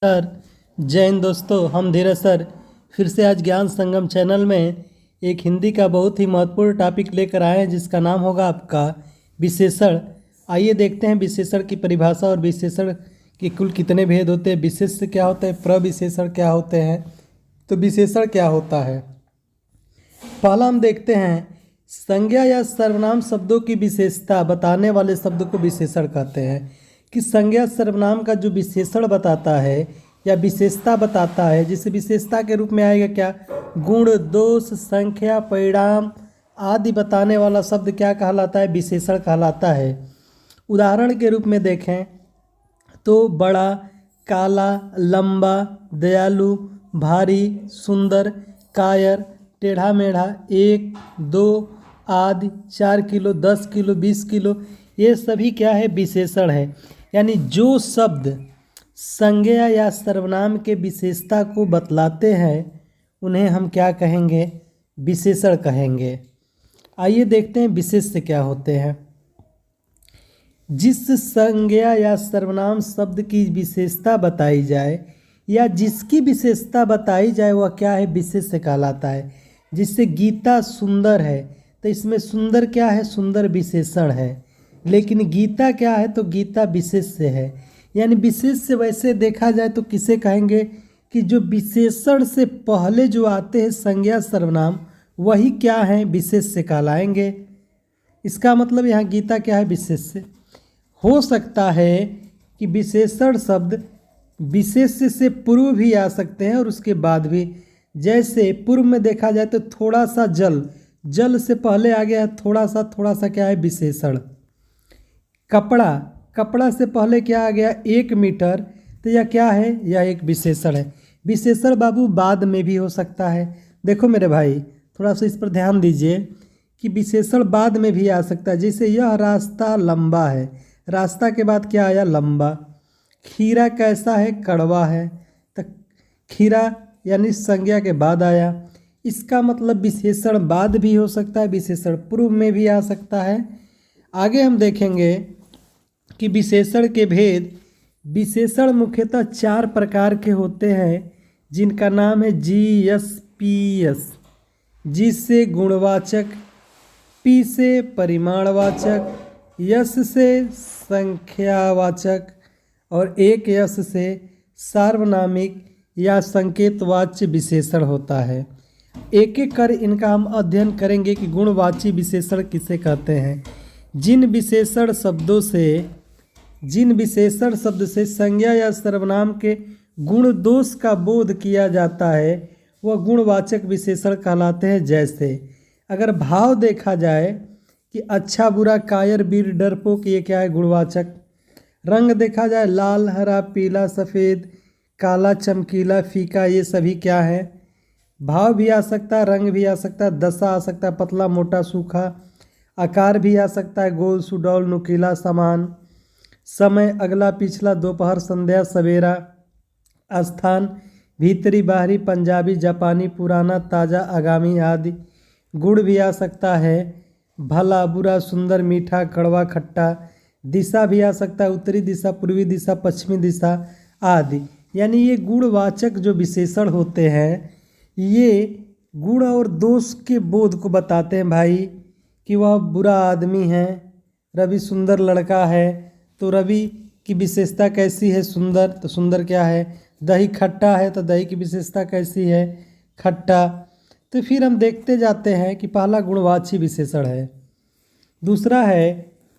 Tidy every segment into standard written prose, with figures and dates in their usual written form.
Sir जय हिंद दोस्तों, हम धीरज सर फिर से आज ज्ञान संगम चैनल में एक हिंदी का बहुत ही महत्वपूर्ण टॉपिक लेकर आए हैं जिसका नाम होगा आपका विशेषण। आइए देखते हैं विशेषण की परिभाषा और विशेषण के कुल कितने भेद होते हैं, विशेष्य क्या होता है, प्रविशेषण क्या होते हैं, तो विशेषण क्या होता है। पहला हम देखते हैं संज्ञा या सर्वनाम शब्दों की विशेषता बताने वाले शब्द को विशेषण कहते हैं। कि संज्ञा सर्वनाम का जो विशेषण बताता है या विशेषता बताता है, जिस विशेषता के रूप में आएगा क्या, गुण, दोष, संख्या, परिणाम आदि बताने वाला शब्द क्या कहलाता है, विशेषण कहलाता है। उदाहरण के रूप में देखें तो बड़ा, काला, लंबा, दयालु, भारी, सुंदर, कायर, टेढ़ा मेढ़ा, 1, 2 आदि, 4 किलो, 10 किलो, 20 किलो, ये सभी क्या है, विशेषण है। यानी जो शब्द संज्ञा या सर्वनाम के विशेषता को बतलाते हैं उन्हें हम क्या कहेंगे, विशेषण कहेंगे। आइए देखते हैं विशेष्य क्या होते हैं। जिस संज्ञा या सर्वनाम शब्द की विशेषता बताई जाए या जिसकी विशेषता बताई जाए वह क्या है, विशेष्य कहलाता है। जिससे गीता सुंदर है तो इसमें सुंदर क्या है, सुंदर विशेषण है। लेकिन गीता क्या है, तो गीता विशेष्य है। यानी विशेष्य वैसे देखा जाए तो किसे कहेंगे कि जो विशेषण से पहले जो आते हैं संज्ञा सर्वनाम वही क्या है, विशेष्य कहलाएंगे। इसका मतलब यहाँ गीता क्या है, विशेष्य। हो सकता है कि विशेषण शब्द विशेष्य से पूर्व भी आ सकते हैं और उसके बाद भी। जैसे पूर्व में देखा जाए तो थोड़ा सा जल, जल से पहले आ गया थोड़ा सा क्या है, विशेषण। कपड़ा, कपड़ा से पहले क्या आ गया, 1 मीटर, तो यह क्या है, यह एक विशेषण है। विशेषण बाबू बाद में भी हो सकता है। देखो मेरे भाई थोड़ा सा इस पर ध्यान दीजिए कि विशेषण बाद में भी आ सकता है। जैसे यह रास्ता लंबा है, रास्ता के बाद क्या आया, लंबा। खीरा कैसा है, कड़वा है, तो खीरा यानी संज्ञा के बाद आया। इसका मतलब विशेषण बाद भी हो सकता है, विशेषण पूर्व में भी आ सकता है। आगे हम देखेंगे कि विशेषण के भेद। विशेषण मुख्यतः 4 प्रकार के होते हैं जिनका नाम है GSPS। जी से गुणवाचक, P से परिमाणवाचक, S से संख्यावाचक और एक S से सार्वनामिक या संकेतवाच्य विशेषण होता है। एक एक कर इनका हम अध्ययन करेंगे कि गुणवाची विशेषण किसे कहते हैं। जिन विशेषण शब्द से संज्ञा या सर्वनाम के गुण दोष का बोध किया जाता है वह गुणवाचक विशेषण कहलाते हैं। जैसे अगर भाव देखा जाए कि अच्छा, बुरा, कायर, वीर, डरपोक, ये क्या है, गुणवाचक। रंग देखा जाए लाल, हरा, पीला, सफ़ेद, काला, चमकीला, फीका, ये सभी क्या है, भाव भी आ सकता है, रंग भी आ सकता है, दशा आ सकता है, पतला, मोटा, सूखा। आकार भी आ सकता है, गोल, सुडौल, नुकीला, समान। समय अगला, पिछला, दोपहर, संध्या, सवेरा। स्थान भीतरी, बाहरी, पंजाबी, जापानी, पुराना, ताज़ा, आगामी आदि। गुण भी आ सकता है, भला, बुरा, सुंदर, मीठा, कड़वा, खट्टा। दिशा भी आ सकता है, उत्तरी दिशा, पूर्वी दिशा, पश्चिमी दिशा आदि। यानी ये गुणवाचक जो विशेषण होते हैं ये गुण और दोष के बोध को बताते हैं भाई। कि वह बुरा आदमी है, रवि सुंदर लड़का है तो रवि की विशेषता कैसी है, सुंदर, तो सुंदर क्या है। दही खट्टा है तो दही की विशेषता कैसी है, खट्टा। तो फिर हम देखते जाते हैं कि पहला गुणवाची विशेषण है, दूसरा है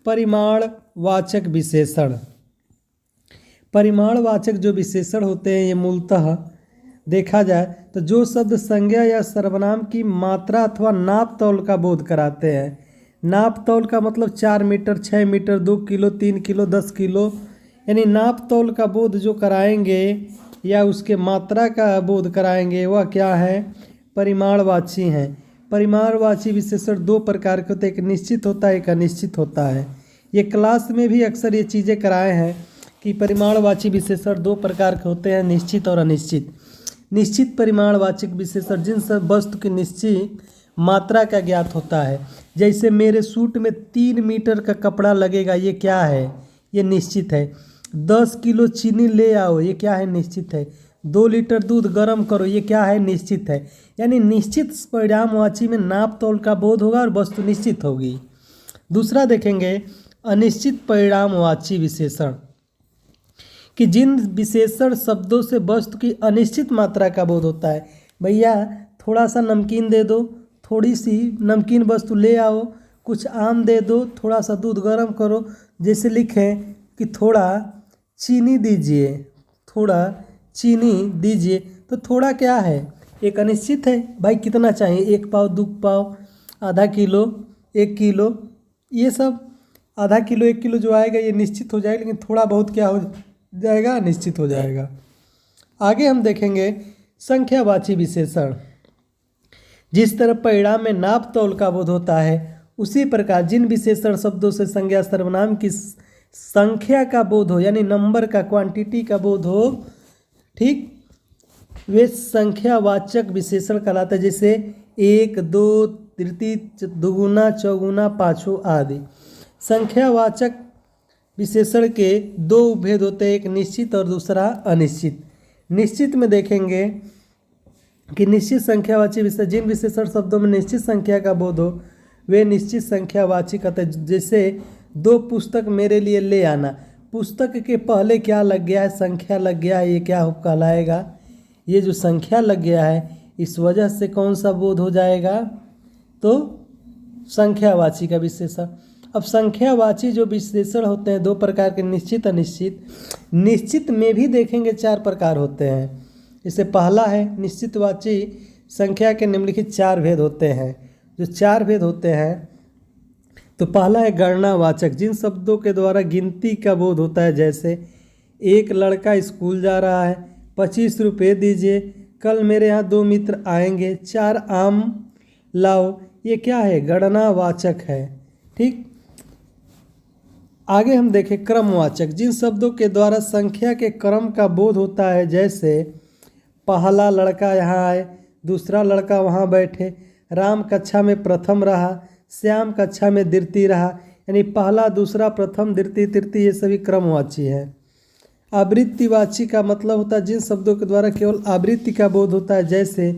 परिमाणवाचक विशेषण। परिमाणवाचक जो विशेषण होते हैं ये मूलतः देखा जाए तो जो शब्द संज्ञा या सर्वनाम की मात्रा अथवा नाप तौल का बोध कराते हैं। नाप तौल का मतलब 4 metre, 6 metre, 2 kilo, 3 kilo, 10 kilo, यानी नाप तौल का बोध जो कराएंगे या उसके मात्रा का बोध कराएंगे वह क्या है, परिमाणवाची हैं। परिमाणवाची विशेषण 2 प्रकार के होते हैं, एक निश्चित होता है, एक अनिश्चित होता है। ये क्लास में भी अक्सर ये चीज़ें कराए हैं कि परिमाणवाची विशेषण 2 प्रकार के होते हैं, निश्चित और अनिश्चित। निश्चित परिमाणवाचक विशेषण जिन सब वस्तु की निश्चित मात्रा का ज्ञात होता है। जैसे मेरे सूट में 3 मीटर का कपड़ा लगेगा, ये क्या है, ये निश्चित है। 10 किलो चीनी ले आओ, ये क्या है? निश्चित है। 2 लीटर दूध गर्म करो, ये क्या है? निश्चित है। यानी निश्चित परिणामवाची में नाप तौल का बोध होगा और वस्तु निश्चित होगी। दूसरा देखेंगे अनिश्चित परिणामवाची विशेषण, कि जिन विशेषण शब्दों से वस्तु की अनिश्चित मात्रा का बोध होता है। भैया थोड़ा सा नमकीन दे दो, थोड़ी सी नमकीन वस्तु ले आओ, कुछ आम दे दो, थोड़ा सा दूध गर्म करो। जैसे लिखें कि थोड़ा चीनी दीजिए, थोड़ा चीनी दीजिए, तो थोड़ा क्या है? एक अनिश्चित है। भाई कितना चाहिए? 1 पाव, 2 पाव, आधा किलो, 1 किलो, ये सब आधा किलो 1 किलो जो आएगा ये निश्चित हो जाएगा, लेकिन थोड़ा बहुत क्या हो जाएगा? निश्चित हो जाएगा। आगे हम देखेंगे संख्यावाची विशेषण। जिस तरह परिणाम में नाप तौल का बोध होता है, उसी प्रकार जिन विशेषण शब्दों से संज्ञा सर्वनाम की संख्या का बोध हो, यानी नंबर का, क्वांटिटी का बोध हो, ठीक, वे संख्यावाचक विशेषण कहलाते हैं। जैसे 1, 2, तृतीय, दुगुना, चौगुना, पाँचों आदि। संख्यावाचक विशेषण के 2 भेद होते हैं, एक निश्चित और दूसरा अनिश्चित। निश्चित में देखेंगे कि निश्चित संख्यावाची विशेषण, जिन विशेषण शब्दों में निश्चित संख्या का बोध हो वे निश्चित संख्यावाची कहते हैं। जैसे 2 पुस्तक मेरे लिए ले आना, पुस्तक के पहले क्या लग गया है? संख्या लग गया है, ये क्या कहलाएगा? ये जो संख्या लग गया है, इस वजह से कौन सा बोध हो जाएगा? तो संख्यावाची का विशेषण। अब संख्यावाची जो विशेषण होते हैं 2 प्रकार के, निश्चित अनिश्चित। निश्चित में भी देखेंगे 4 प्रकार होते हैं। जैसे पहला है निश्चितवाची संख्या के निम्नलिखित 4 भेद होते हैं। जो 4 भेद होते हैं, तो पहला है गणनावाचक, जिन शब्दों के द्वारा गिनती का बोध होता है। जैसे एक लड़का स्कूल जा रहा है, 25 रुपये दीजिए, कल मेरे यहाँ 2 मित्र आएंगे, 4 आम लाओ, ये क्या है? गणनावाचक है, ठीक। आगे हम देखें क्रमवाचक, जिन शब्दों के द्वारा संख्या के क्रम का बोध होता है। जैसे पहला लड़का यहाँ आए, दूसरा लड़का वहाँ बैठे, राम कक्षा में प्रथम रहा, श्याम कक्षा में द्वितीय रहा, यानी पहला, दूसरा, प्रथम, द्वितीय, तृतीय, ये सभी क्रमवाची है। आवृत्तिवाची का मतलब होता है जिन शब्दों के द्वारा केवल आवृत्ति का बोध होता है। जैसे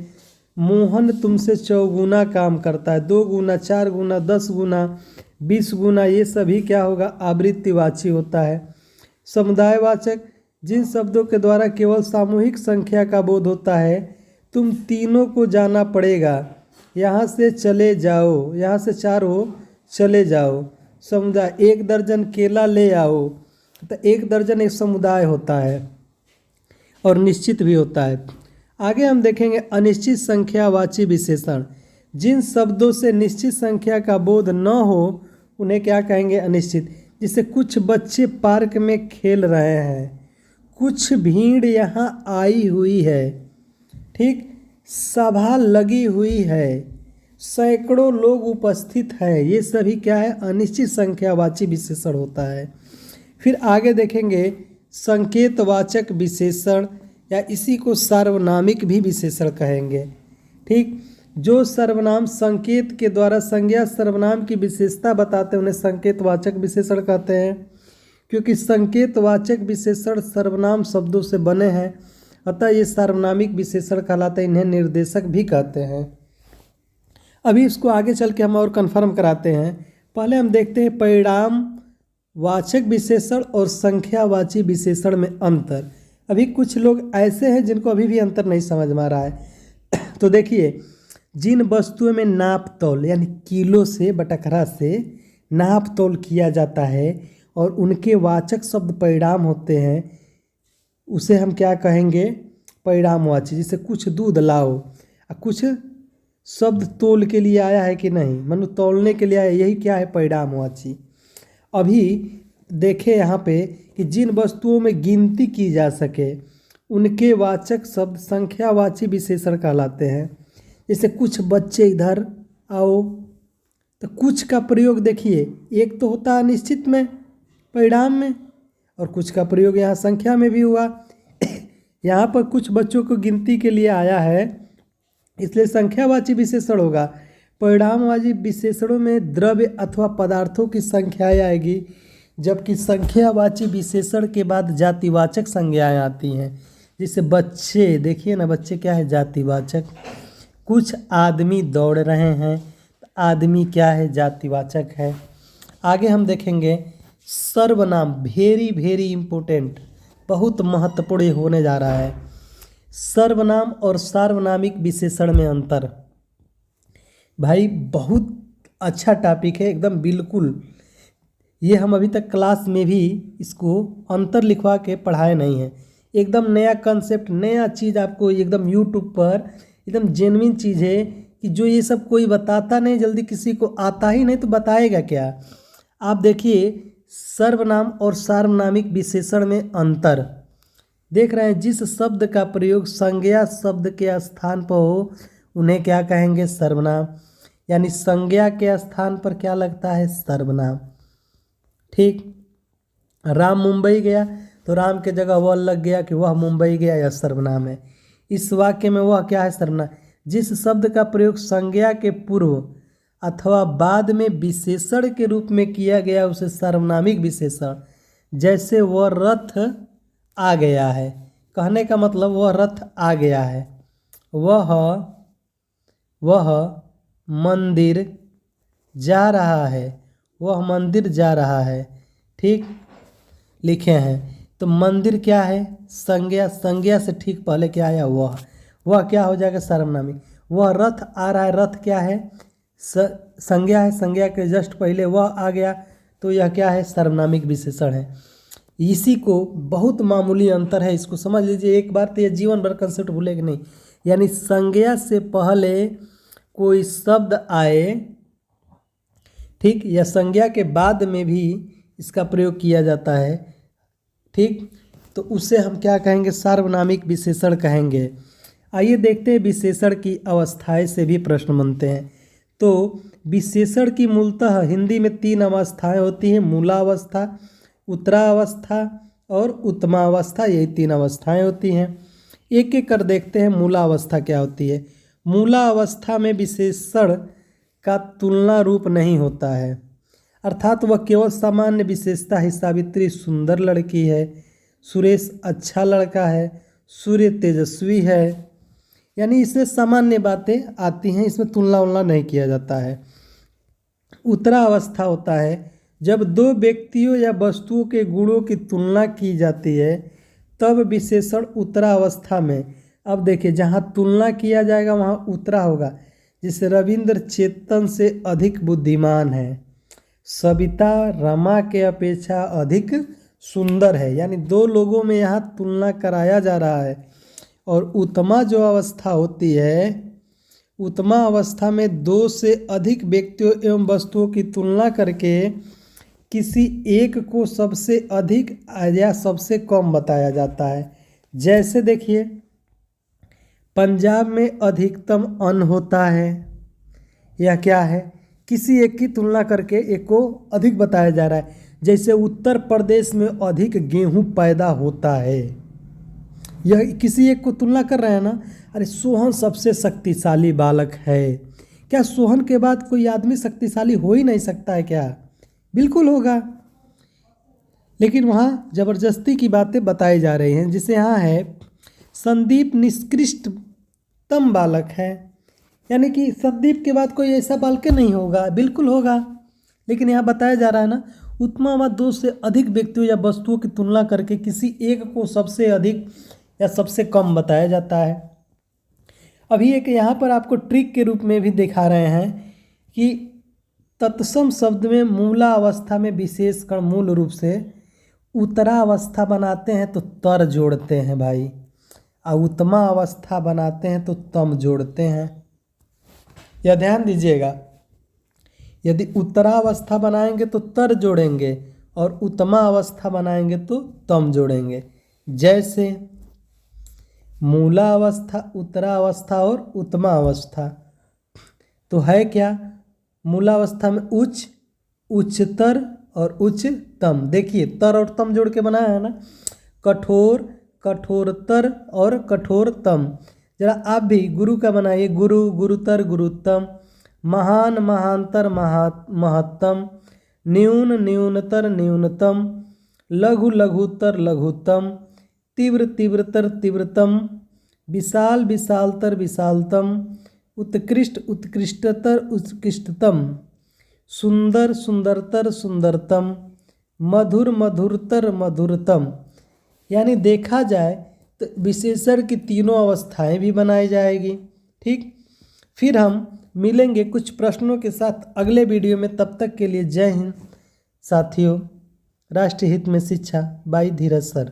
मोहन तुमसे 4 गुना काम करता है, 2 गुना, 4 गुना, 10 गुना, 20 गुना, ये सभी क्या होगा? आवृत्तिवाची होता है। समुदायवाचक, जिन शब्दों के द्वारा केवल सामूहिक संख्या का बोध होता है। तुम तीनों को जाना पड़ेगा, यहाँ से चले जाओ, यहाँ से 4 हो, चले जाओ। समुदाय, 1 दर्जन केला ले आओ, तो 1 दर्जन एक समुदाय होता है और निश्चित भी होता है। आगे हम देखेंगे अनिश्चित संख्यावाची विशेषण, जिन शब्दों से निश्चित संख्या का बोध न हो उन्हें क्या कहेंगे? अनिश्चित। जैसे कुछ बच्चे पार्क में खेल रहे हैं, कुछ भीड़ यहाँ आई हुई है, ठीक, सभा लगी हुई है, सैकड़ों लोग उपस्थित हैं, ये सभी क्या है? अनिश्चित संख्यावाची विशेषण होता है। फिर आगे देखेंगे संकेतवाचक विशेषण, या इसी को सार्वनामिक भी विशेषण कहेंगे, ठीक। जो सर्वनाम संकेत के द्वारा संज्ञा सर्वनाम की विशेषता बताते हैं उन्हें संकेतवाचक विशेषण कहते हैं। क्योंकि संकेतवाचक विशेषण सर्वनाम शब्दों से बने हैं, अतः ये सार्वनामिक विशेषण कहलाते हैं। इन्हें निर्देशक भी कहते हैं। अभी इसको आगे चल के हम और कन्फर्म कराते हैं। पहले हम देखते हैं परिणाम वाचक विशेषण और संख्यावाची विशेषण में अंतर। अभी कुछ लोग ऐसे हैं जिनको अभी भी अंतर नहीं समझ में आ रहा है। तो देखिए, जिन वस्तुओं में नाप तौल यानी किलो से, बटखरा से नाप तौल किया जाता है और उनके वाचक शब्द परिणाम होते हैं, उसे हम क्या कहेंगे? परिणामवाची। जैसे कुछ दूध लाओ, कुछ शब्द तौल के लिए आया है कि नहीं, मानो तौलने के लिए आया, यही क्या है? परिणामवाची। अभी देखें यहाँ पे कि जिन वस्तुओं में गिनती की जा सके उनके वाचक शब्द संख्यावाची विशेषण कहलाते हैं। जैसे कुछ बच्चे इधर आओ, तो कुछ का प्रयोग देखिए, एक तो होता है निश्चित में परिणाम में, और कुछ का प्रयोग यहाँ संख्या में भी हुआ। यहाँ पर कुछ बच्चों को गिनती के लिए आया है, इसलिए संख्यावाची विशेषण होगा। परिणामवाची विशेषणों में द्रव्य अथवा पदार्थों की संख्या आएगी, जबकि संख्यावाची विशेषण के बाद जातिवाचक संज्ञाएं आती हैं। जैसे बच्चे, देखिए ना, बच्चे क्या है, जातिवाचक। कुछ आदमी दौड़ रहे हैं, आदमी क्या है, जातिवाचक है। आगे हम देखेंगे सर्वनाम, वेरी वेरी इम्पोर्टेंट, बहुत महत्वपूर्ण होने जा रहा है। सर्वनाम और सार्वनामिक विशेषण में अंतर। भाई बहुत अच्छा टॉपिक है एकदम, बिल्कुल। ये हम अभी तक क्लास में भी इसको अंतर लिखवा के पढ़ाए नहीं हैं। एकदम नया कंसेप्ट, नया चीज़ आपको एकदम यूट्यूब पर एकदम जेन्युइन चीज़ है कि जो ये सब कोई बताता नहीं, जल्दी किसी को आता ही नहीं तो बताएगा क्या। आप देखिए सर्वनाम और सार्वनामिक विशेषण में अंतर देख रहे हैं। जिस शब्द का प्रयोग संज्ञा शब्द के स्थान पर हो उन्हें क्या कहेंगे, सर्वनाम। यानी संज्ञा के स्थान पर क्या लगता है, सर्वनाम। ठीक, राम मुंबई गया तो राम के जगह वह लग गया कि वह मुंबई गया, यह सर्वनाम है। इस वाक्य में वह क्या है, सर्वनाम। जिस शब्द का प्रयोग संज्ञा के पूर्व अथवा बाद में विशेषण के रूप में किया गया उसे सार्वनामिक विशेषण। जैसे वह रथ आ गया है, कहने का मतलब वह रथ आ गया है। वह मंदिर जा रहा है, वह मंदिर जा रहा है। ठीक, लिखे हैं। तो मंदिर क्या है, संज्ञा, संज्ञा से ठीक पहले क्या आया, वह क्या हो जाएगा, सर्वनामिक। वह रथ आ रहा है, रथ क्या है, संज्ञा है, संज्ञा के जस्ट पहले वह आ गया तो यह क्या है, सर्वनामिक विशेषण है। इसी को बहुत मामूली अंतर है, इसको समझ लीजिए एक बार, तो यह जीवन भर कंसेप्ट भूलेगा नहीं। यानी संज्ञा से पहले कोई शब्द आए, ठीक, या संज्ञा के बाद में भी इसका प्रयोग किया जाता है, ठीक, तो उसे हम क्या कहेंगे, सार्वनामिक विशेषण कहेंगे। आइए देखते हैं विशेषण की अवस्थाएं से भी प्रश्न बनते हैं। तो विशेषण की मूलतः हिंदी में 3 अवस्थाएं होती हैं, मूलावस्था, उत्तरावस्था और उत्तमावस्था, यही 3 अवस्थाएं होती हैं। एक एक कर देखते हैं मूलावस्था क्या होती है। मूलावस्था में विशेषण का तुलना रूप नहीं होता है, अर्थात वह केवल सामान्य विशेषता है। सावित्री सुंदर लड़की है, सुरेश अच्छा लड़का है, सूर्य तेजस्वी है, यानी इसमें सामान्य बातें आती हैं, इसमें तुलना उलना नहीं किया जाता है। उत्तरावस्था होता है जब 2 व्यक्तियों या वस्तुओं के गुणों की तुलना की जाती है, तब विशेषण उत्तरावस्था में। अब देखिए जहाँ तुलना किया जाएगा वहाँ उत्तरा होगा। जैसे रविंद्र चेतन से अधिक बुद्धिमान है, सविता रमा के अपेक्षा अधिक सुंदर है, यानी 2 लोगों में यहाँ तुलना कराया जा रहा है। और उत्तमा जो अवस्था होती है, उत्तमा अवस्था में 2 से अधिक व्यक्तियों एवं वस्तुओं की तुलना करके किसी एक को सबसे अधिक या सबसे कम बताया जाता है। जैसे देखिए पंजाब में अधिकतम अन्न होता है, यह क्या है, किसी एक की तुलना करके एक को अधिक बताया जा रहा है। जैसे उत्तर प्रदेश में अधिक गेहूं पैदा होता है, यह किसी एक को तुलना कर रहे हैं ना। अरे सोहन सबसे शक्तिशाली बालक है, क्या सोहन के बाद कोई आदमी शक्तिशाली हो ही नहीं सकता है क्या, बिल्कुल होगा। लेकिन वहाँ ज़बरदस्ती की बातें बताई जा रही हैं। जिसे यहाँ है संदीप निष्कृष्टतम बालक है, यानी कि संदीप के बाद कोई ऐसा बालक नहीं होगा, बिल्कुल होगा। लेकिन यहाँ बताया जा रहा है ना, उत्तमा व 2 से अधिक व्यक्तियों या वस्तुओं की तुलना करके किसी एक को सबसे अधिक या सबसे कम बताया जाता है। अभी एक यहाँ पर आपको ट्रिक के रूप में भी दिखा रहे हैं कि तत्सम शब्द में मूलावस्था में विशेषण मूल रूप से उत्तरावस्था बनाते हैं तो तर जोड़ते हैं भाई, और उत्तमा अवस्था बनाते हैं तो तम जोड़ते हैं। यह ध्यान दीजिएगा, यदि उत्तरावस्था बनाएंगे तो तर जोड़ेंगे और उत्तमा अवस्था बनाएंगे तो तम जोड़ेंगे। जैसे मूला अवस्था, उत्तरावस्था और उत्तमा अवस्था, तो है क्या, मूलावस्था में उच्च, उच्चतर और उच्चतम। देखिए तर और तम जोड़ के बनाया है ना, कठोर, कठोरतर और कठोरतम। जरा आप भी गुरु का बनाइए, गुरु, गुरुतर, गुरुतम, महान, महांतर, महत्तम, न्यून न्यूनतर न्यूनतम, लघु लघुतर लघुतम, तीव्र तीव्रतर तीव्रतम, विशाल विशालतर विशालतम, उत्कृष्ट उत्कृष्टतर उत्कृष्टतम, सुंदर सुंदरतर सुंदरतम, मधुर मधुरतर मधुरतम। यानी देखा जाए तो विशेषण की तीनों अवस्थाएं भी बनाई जाएगी। ठीक, फिर हम मिलेंगे कुछ प्रश्नों के साथ अगले वीडियो में। तब तक के लिए जय हिंद साथियों। राष्ट्र हित में शिक्षा, बाय धीरज सर।